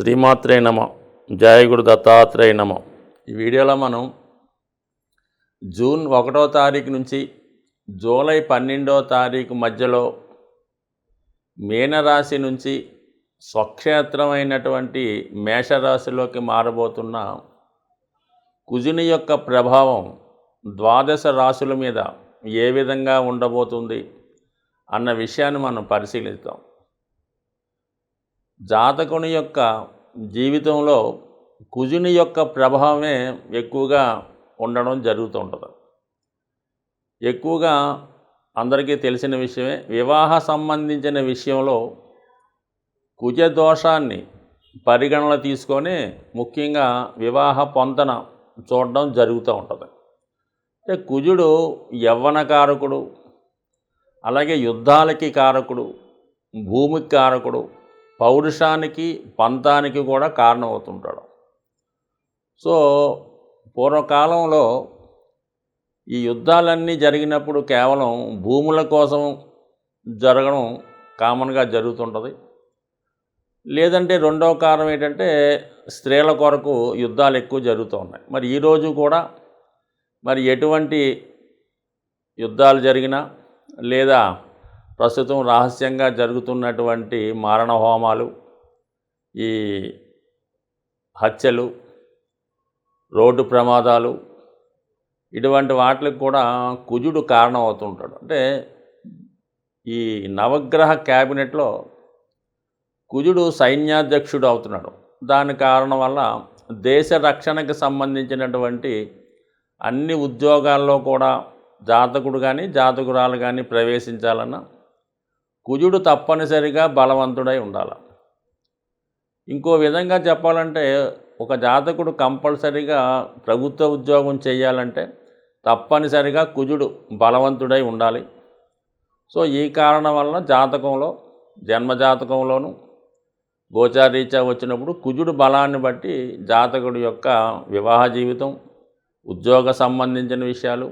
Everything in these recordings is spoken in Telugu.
శ్రీమాత్రే నమ. జయ గురు దత్తాత్రేయ నమ. ఈ వీడియోలో మనం జూన్ 1వ తారీఖు నుంచి జూలై 12వ తారీఖు మధ్యలో మీనరాశి నుంచి స్వక్షేత్రమైనటువంటి మేషరాశిలోకి మారబోతున్న కుజుని యొక్క ప్రభావం ద్వాదశ రాశుల మీద ఏ విధంగా ఉండబోతుంది అన్న విషయాన్ని మనం పరిశీలిద్దాం. జాతకుని యొక్క జీవితంలో కుజుని యొక్క ప్రభావమే ఎక్కువగా ఉండడం జరుగుతుంటుంది. ఎక్కువగా అందరికీ తెలిసిన విషయమే, వివాహ సంబంధించిన విషయంలో కుజ దోషాన్ని పరిగణన తీసుకొని ముఖ్యంగా వివాహ పొంతన చూడడం జరుగుతూ ఉంటుంది. అంటే కుజుడు యవ్వనకారకుడు, అలాగే యుద్ధాలకి కారకుడు, భూమికి కారకుడు, పౌరుషానికి పంతానికి కూడా కారణమవుతుంటాడు. సో పూర్వకాలంలో ఈ యుద్ధాలన్నీ జరిగినప్పుడు కేవలం భూముల కోసం జరగడం కామన్గా జరుగుతుంటుంది. లేదంటే రెండవ కారణం ఏంటంటే స్త్రీల కొరకు యుద్ధాలు ఎక్కువ జరుగుతూ ఉన్నాయి. మరి ఈరోజు కూడా మరి ఎటువంటి యుద్ధాలు జరిగినా లేదా ప్రస్తుతం రహస్యంగా జరుగుతున్నటువంటి మారణ హోమాలు, ఈ హత్యలు, రోడ్డు ప్రమాదాలు, ఇటువంటి వాటికి కూడా కుజుడు కారణం అవుతుంటాడు. అంటే ఈ నవగ్రహ క్యాబినెట్లో కుజుడు సైన్యాధ్యక్షుడు అవుతున్నాడు. దాని కారణం వల్ల దేశ రక్షణకు సంబంధించినటువంటి అన్ని ఉద్యోగాల్లో కూడా జాతకుడు కానీ జాతకురాలు కానీ ప్రవేశించాలన్నా కుజుడు తప్పనిసరిగా బలవంతుడై ఉండాలి. ఇంకో విధంగా చెప్పాలంటే ఒక జాతకుడు కంపల్సరిగా ప్రభుత్వ ఉద్యోగం చేయాలంటే తప్పనిసరిగా కుజుడు బలవంతుడై ఉండాలి. సో ఈ కారణం వలన జాతకంలో, జన్మజాతకంలోనూ గోచారీత్యా వచ్చినప్పుడు కుజుడు బలాన్ని బట్టి జాతకుడి యొక్క వివాహ జీవితం, ఉద్యోగ సంబంధించిన విషయాలు,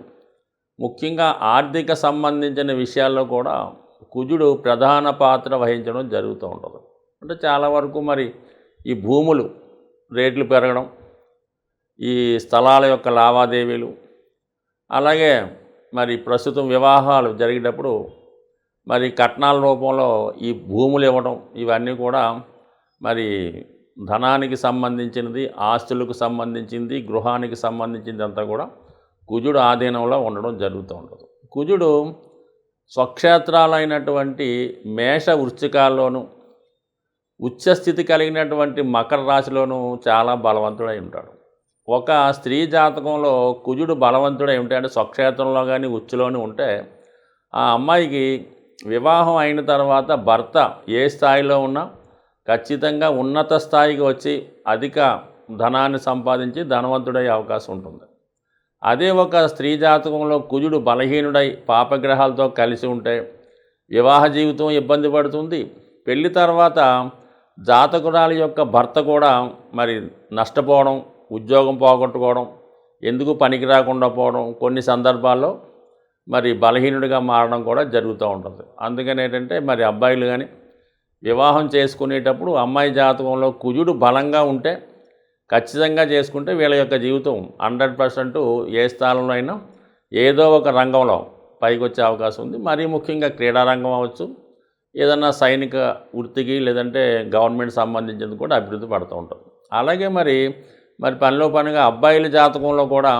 ముఖ్యంగా ఆర్థిక సంబంధించిన విషయాల్లో కూడా కుజుడు ప్రధాన పాత్ర వహించడం జరుగుతూ ఉంటుంది. అంటే చాలా వరకు మరి ఈ భూములు రేట్లు పెరగడం, ఈ స్థలాల యొక్క లావాదేవీలు, అలాగే మరి ప్రస్తుతం వివాహాలు జరిగేటప్పుడు మరి కట్నాల రూపంలో ఈ భూములు ఇవ్వడం, ఇవన్నీ కూడా మరి ధనానికి సంబంధించినది, ఆస్తులకు సంబంధించింది, గృహానికి సంబంధించింది అంతా కూడా కుజుడు ఆధీనంలో ఉండడం జరుగుతూ ఉంటుంది. కుజుడు స్వక్షేత్రాలైనటువంటి మేష వృశ్చికాల్లోనూ, ఉచ్చస్థితి కలిగినటువంటి మకర రాశిలోనూ చాలా బలవంతుడై ఉంటాడు. ఒక స్త్రీ జాతకంలో కుజుడు బలవంతుడై ఉంటే, అంటే స్వక్షేత్రంలో కానీ ఉచ్చులోని ఉంటే, ఆ అమ్మాయికి వివాహం అయిన తర్వాత భర్త ఏ స్థాయిలో ఉన్నా ఖచ్చితంగా ఉన్నత స్థాయికి వచ్చి అధిక ధనాన్ని సంపాదించి ధనవంతుడయ్యే అవకాశం ఉంటుంది. అదే ఒక స్త్రీ జాతకంలో కుజుడు బలహీనుడై పాపగ్రహాలతో కలిసి ఉంటే వివాహ జీవితం ఇబ్బంది పడుతుంది. పెళ్లి తర్వాత జాతకురాలి యొక్క భర్త కూడా మరి నష్టపోవడం, ఉద్యోగం పోగొట్టుకోవడం, ఎందుకు పనికి రాకుండా పోవడం, కొన్ని సందర్భాల్లో మరి బలహీనుడిగా మారడం కూడా జరుగుతూ ఉంటుంది. అందుకని ఏంటంటే మరి అబ్బాయిలు కానీ వివాహం చేసుకునేటప్పుడు అమ్మాయి జాతకంలో కుజుడు బలంగా ఉంటే ఖచ్చితంగా చేసుకుంటే వీళ్ళ యొక్క జీవితం 100% ఏ స్థానంలో అయినా ఏదో ఒక రంగంలో పైకి వచ్చే అవకాశం ఉంది. మరీ ముఖ్యంగా క్రీడారంగం అవ్వచ్చు, ఏదన్నా సైనిక వృత్తికి లేదంటే గవర్నమెంట్ సంబంధించింది కూడా అభివృద్ధి పడుతూ ఉంటుంది. అలాగే మరి పనిలో పనిగా అబ్బాయిల జాతకంలో కూడా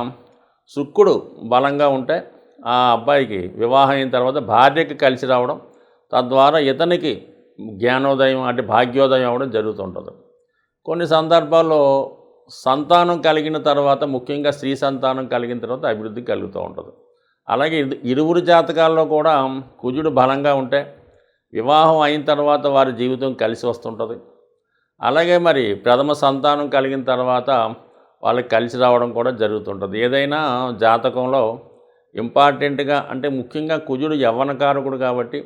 శుక్రుడు బలంగా ఉంటే ఆ అబ్బాయికి వివాహం అయిన తర్వాత భార్యకి కలిసి రావడం, తద్వారా ఇతనికి జ్ఞానోదయం అంటే భాగ్యోదయం అవ్వడం జరుగుతుంటుంది. కొన్ని సందర్భాల్లో సంతానం కలిగిన తర్వాత, ముఖ్యంగా స్త్రీ సంతానం కలిగిన తర్వాత అభివృద్ధి కలుగుతూ ఉంటుంది. అలాగే ఇరువురు జాతకాల్లో కూడా కుజుడు బలంగా ఉంటే వివాహం అయిన తర్వాత వారి జీవితం కలిసి వస్తుంటుంది. అలాగే మరి ప్రథమ సంతానం కలిగిన తర్వాత వాళ్ళకి కలిసి రావడం కూడా జరుగుతుంటుంది. ఏదైనా జాతకంలో ఇంపార్టెంట్గా అంటే ముఖ్యంగా కుజుడు యవ్వనకారకుడు కాబట్టి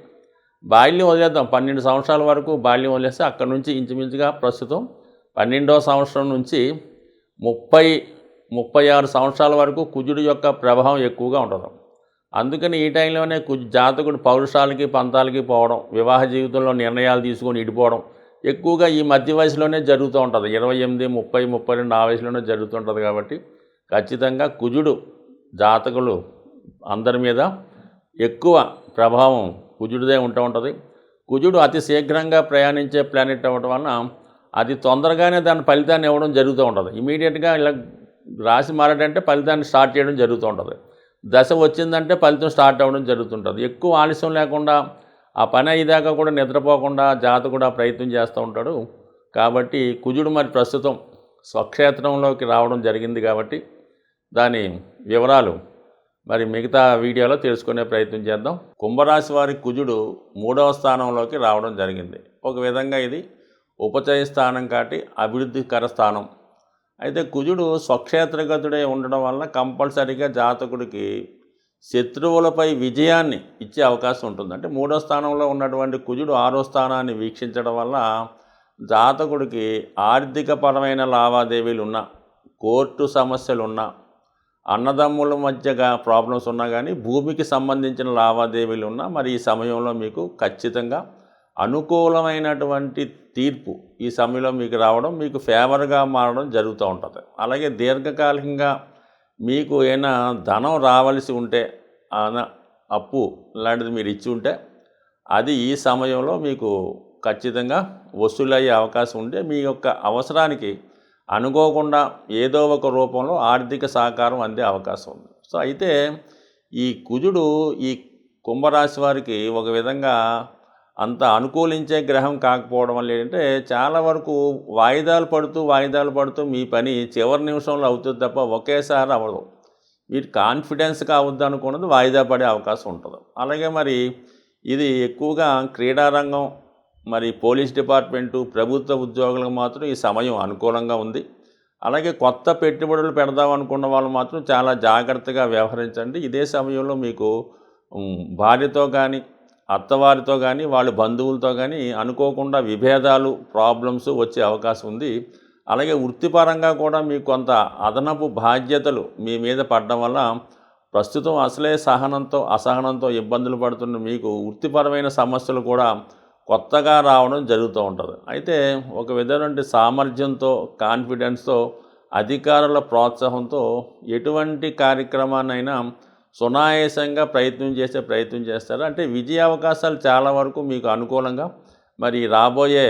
బాల్యం వదిలేద్దాం, 12 సంవత్సరాల వరకు బాల్యం వదిలేస్తే అక్కడి నుంచి ఇంచుమించుగా ప్రస్తుతం 12వ సంవత్సరం నుంచి 36 సంవత్సరాల వరకు కుజుడు యొక్క ప్రభావం ఎక్కువగా ఉంటుంది. అందుకని ఈ టైంలోనే జాతకుడు పౌరుషాలకి పంతాలకి పోవడం, వివాహ జీవితంలో నిర్ణయాలు తీసుకొని ఇడిపోవడం, ఎక్కువగా ఈ మధ్య వయసులోనే జరుగుతూ ఉంటుంది. 28, 30, 32 ఆ వయసులోనే జరుగుతుంటుంది. కాబట్టి ఖచ్చితంగా కుజుడు జాతకులు అందరి మీద ఎక్కువ ప్రభావం కుజుడిదే ఉంటూ ఉంటుంది. కుజుడు అతి శీఘ్రంగా ప్రయాణించే ప్లానెట్ అవ్వడం వలన అది తొందరగానే దాని ఫలితాన్ని ఇవ్వడం జరుగుతూ ఉంటుంది. ఇమీడియట్గా ఇలా రాశి మారాడంటే ఫలితాన్ని స్టార్ట్ చేయడం జరుగుతూ ఉంటుంది. దశ వచ్చిందంటే ఫలితం స్టార్ట్ అవ్వడం జరుగుతుంటుంది. ఎక్కువ ఆలస్యం లేకుండా ఆ పని అయ్యేదాకా కూడా నిద్రపోకుండా జాతకుడు ప్రయత్నం చేస్తూ ఉంటాడు. కాబట్టి కుజుడు మరి ప్రస్తుతం స్వక్షేత్రంలోకి రావడం జరిగింది. కాబట్టి దాని వివరాలు మరి మిగతా వీడియోలో తెలుసుకునే ప్రయత్నం చేద్దాం. కుంభరాశి వారి కుజుడు 3వ స్థానంలోకి రావడం జరిగింది. ఒక విధంగా ఇది ఉపచయ స్థానం కాటి అభివృద్ధికర స్థానం. అయితే కుజుడు స్వక్షేత్రగతుడే ఉండడం వలన కంపల్సరీగా జాతకుడికి శత్రువులపై విజయాన్ని ఇచ్చే అవకాశం ఉంటుంది. అంటే 3వ స్థానంలో ఉన్నటువంటి కుజుడు 6వ స్థానాన్ని వీక్షించడం వల్ల జాతకుడికి ఆర్థికపరమైన లావాదేవీలు ఉన్నా, కోర్టు సమస్యలు ఉన్నా, అన్నదమ్ముల మధ్యగా ప్రాబ్లమ్స్ ఉన్నా కానీ, భూమికి సంబంధించిన లావాదేవీలు ఉన్నా మరి ఈ సమయంలో మీకు ఖచ్చితంగా అనుకూలమైనటువంటి తీర్పు ఈ సమయంలో మీకు రావడం, మీకు ఫేవర్గా మారడం జరుగుతూ ఉంటుంది. అలాగే దీర్ఘకాలికంగా మీకు ఏమైనా ధనం రావాల్సి ఉంటే, అప్పు లాంటిది మీరు ఇచ్చి ఉంటే అది ఈ సమయంలో మీకు ఖచ్చితంగా వసూలయ్యే అవకాశం ఉంటే మీ యొక్క అవసరానికి అనుకోకుండా ఏదో ఒక రూపంలో ఆర్థిక సహకారం అందే అవకాశం ఉంది. సో అయితే ఈ కుజుడు ఈ కుంభరాశి వారికి ఒక విధంగా అంత అనుకూలించే గ్రహం కాకపోవడం వల్ల ఏంటంటే చాలా వరకు వాయిదాలు పడుతూ మీ పని చివరి నిమిషంలో అవుతుంది తప్ప ఒకేసారి అవ్వదు. మీరు కాన్ఫిడెన్స్గా అవద్దు అనుకున్నది వాయిదా పడే అవకాశం ఉంటుంది. అలాగే మరి ఇది ఎక్కువగా క్రీడారంగం, మరి పోలీస్ డిపార్ట్మెంటు, ప్రభుత్వ ఉద్యోగులకు మాత్రం ఈ సమయం అనుకూలంగా ఉంది. అలాగే కొత్త పెట్టుబడులు పెడదాం అనుకున్న వాళ్ళు మాత్రం చాలా జాగ్రత్తగా వ్యవహరించండి. ఇదే సమయంలో మీకు భార్యతో కానీ, అత్తవారితో కానీ, వాళ్ళ బంధువులతో కానీ అనుకోకుండా విభేదాలు, ప్రాబ్లమ్స్ వచ్చే అవకాశం ఉంది. అలాగే వృత్తిపరంగా కూడా మీకు కొంత అదనపు బాధ్యతలు మీ మీద పడడం వల్ల ప్రస్తుతం అసలే అసహనంతో ఇబ్బందులు పడుతున్న మీకు వృత్తిపరమైన సమస్యలు కూడా కొత్తగా రావడం జరుగుతూ ఉంటుంది. అయితే ఒక విధమైన సామర్థ్యంతో, కాన్ఫిడెన్స్తో, అధికారుల ప్రోత్సాహంతో ఎటువంటి కార్యక్రమాన్నైనా సునాయాసంగా ప్రయత్నం చేస్తారు. అంటే విజయ అవకాశాలు చాలా వరకు మీకు అనుకూలంగా మరి రాబోయే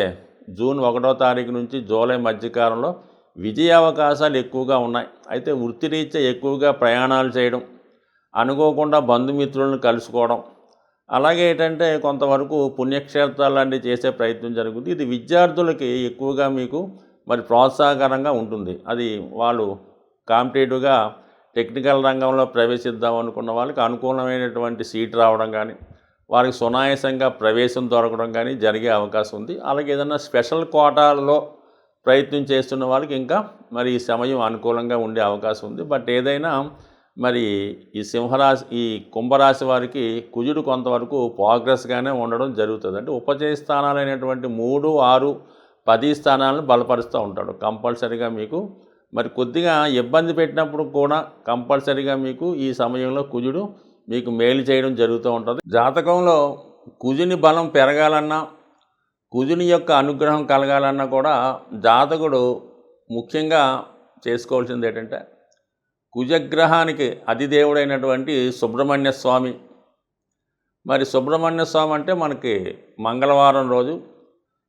జూన్ 1వ తారీఖు నుంచి జూలై మధ్యకాలంలో విజయ అవకాశాలు ఎక్కువగా ఉన్నాయి. అయితే వృత్తిరీత్యా ఎక్కువగా ప్రయాణాలు చేయడం, అనుకోకుండా బంధుమిత్రులను కలుసుకోవడం, అలాగే ఏంటంటే కొంతవరకు పుణ్యక్షేత్రాలు లాంటివి చేసే ప్రయత్నం జరుగుతుంది. ఇది విద్యార్థులకి ఎక్కువగా మీకు మరి ప్రోత్సాహకరంగా ఉంటుంది. అది వాళ్ళు కాంపిటేటివ్గా టెక్నికల్ రంగంలో ప్రవేశిద్దాం అనుకున్న వాళ్ళకి అనుకూలమైనటువంటి సీట్ రావడం కానీ, వారికి సునాయాసంగా ప్రవేశం దొరకడం కానీ జరిగే అవకాశం ఉంది. అలాగే ఏదైనా స్పెషల్ కోటాల్లో ప్రయత్నం చేస్తున్న వాళ్ళకి ఇంకా మరి ఈ సమయం అనుకూలంగా ఉండే అవకాశం ఉంది. బట్ ఏదైనా మరి ఈ కుంభరాశి వారికి కుజుడు కొంతవరకు ప్రోగ్రెస్గానే ఉండడం జరుగుతుంది. అంటే ఉపచయ స్థానాలైనటువంటి 3, 6, 10 స్థానాలను బలపరుస్తూ ఉంటాడు. కంపల్సరీగా మీకు మరి కొద్దిగా ఇబ్బంది పెట్టినప్పుడు కూడా కంపల్సరీగా మీకు ఈ సమయంలో కుజుడు మీకు మేలు చేయడం జరుగుతూ ఉంటుంది. జాతకంలో కుజుని బలం పెరగాలన్నా, కుజుని యొక్క అనుగ్రహం కలగాలన్నా కూడా జాతకుడు ముఖ్యంగా చేసుకోవాల్సింది ఏంటంటే కుజగ్రహానికి అధిదేవుడైనటువంటి సుబ్రహ్మణ్య స్వామి. మరి సుబ్రహ్మణ్య స్వామి అంటే మనకి మంగళవారం రోజు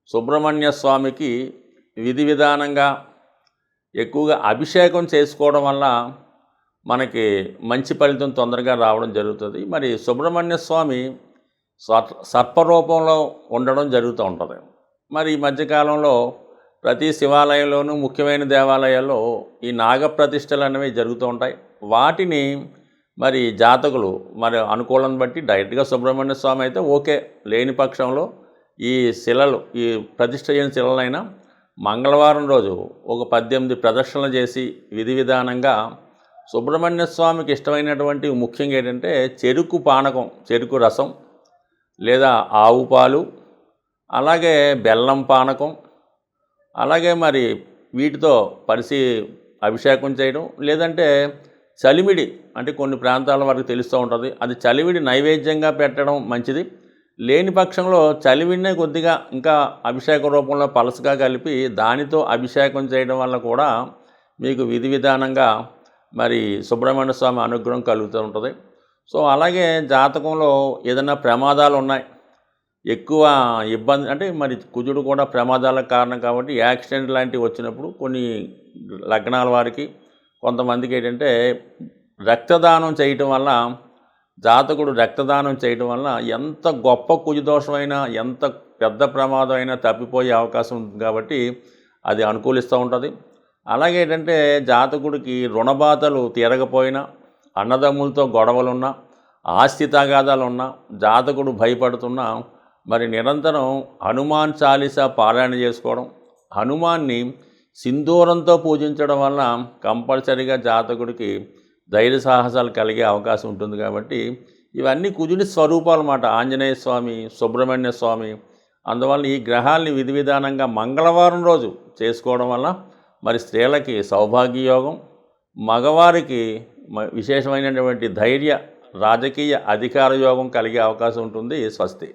సుబ్రహ్మణ్య స్వామికి విధి విధానంగా ఎక్కువగా అభిషేకం చేసుకోవడం వల్ల మనకి మంచి ఫలితం తొందరగా రావడం జరుగుతుంది. మరి సుబ్రహ్మణ్య స్వామి సర్పరూపంలో ఉండడం జరుగుతూ ఉంటుంది. మరి ఈ మధ్యకాలంలో ప్రతి శివాలయంలోనూ ముఖ్యమైన దేవాలయాల్లో ఈ నాగప్రతిష్టలు అనేవి జరుగుతూ ఉంటాయి. వాటిని మరి జాతకులు మరి అనుకూలం బట్టి డైరెక్ట్గా సుబ్రహ్మణ్య స్వామి అయితే ఓకే, లేని పక్షంలో ఈ శిలలు, ఈ ప్రతిష్ఠ అయిన శిలలైనా మంగళవారం రోజు ఒక 18 ప్రదక్షిణలు చేసి విధి విధానంగా సుబ్రహ్మణ్య స్వామికి ఇష్టమైనటువంటి ముఖ్యంగా ఏంటంటే చెరుకు పానకం, చెరుకు రసం లేదా ఆవు పాలు, అలాగే బెల్లం పానకం, అలాగే మరి వీటితో అభిషేకం చేయడం, లేదంటే చలిమిడి అంటే కొన్ని ప్రాంతాల వరకు తెలుస్తూ ఉంటుంది, అది చలిమిడి నైవేద్యంగా పెట్టడం మంచిది. లేని పక్షంలో చలివిన్నే కొద్దిగా ఇంకా అభిషేక రూపంలో పలసగా కలిపి దానితో అభిషేకం చేయడం వల్ల కూడా మీకు విధి విధానంగా మరి సుబ్రహ్మణ్య స్వామి అనుగ్రహం కలుగుతూ ఉంటుంది. సో అలాగే జాతకంలో ఏదైనా ప్రమాదాలు ఉన్నాయి, ఎక్కువ ఇబ్బంది అంటే మరి కుజుడు కూడా ప్రమాదాలకు కారణం కాబట్టి యాక్సిడెంట్ లాంటివి వచ్చినప్పుడు కొన్ని లగ్నాల వారికి కొంతమందికి ఏంటంటే రక్తదానం చేయటం వల్ల, జాతకుడు రక్తదానం చేయటం వల్ల ఎంత గొప్ప కుజదోషమైనా ఎంత పెద్ద ప్రమాదం అయినా తప్పిపోయే అవకాశం ఉంటుంది కాబట్టి అది అనుకూలిస్తూ ఉంటుంది. అలాగే ఏంటంటే జాతకుడికి రుణబాధలు తీరకపోయినా, అన్నదమ్ములతో గొడవలున్నా, ఆస్తి తగాదాలున్నా, జాతకుడు భయపడుతున్నా మరి నిరంతరం హనుమాన్ చాలీసా పారాయణ చేసుకోవడం, హనుమాన్ని సింధూరంతో పూజించడం వల్ల కంపల్సరీగా జాతకుడికి ధైర్య సాహసాలు కలిగే అవకాశం ఉంటుంది. కాబట్టి ఇవన్నీ కుజుని స్వరూపాలు అన్నమాట. ఆంజనేయ స్వామి, సుబ్రహ్మణ్య స్వామి. అందువల్ల ఈ గ్రహాల్ని విధి విధానంగా మంగళవారం రోజు చేసుకోవడం వల్ల మరి స్త్రీలకి సౌభాగ్యయోగం, మగవారికి విశేషమైనటువంటి ధైర్య, రాజకీయ అధికార యోగం కలిగే అవకాశం ఉంటుంది. స్వస్తి.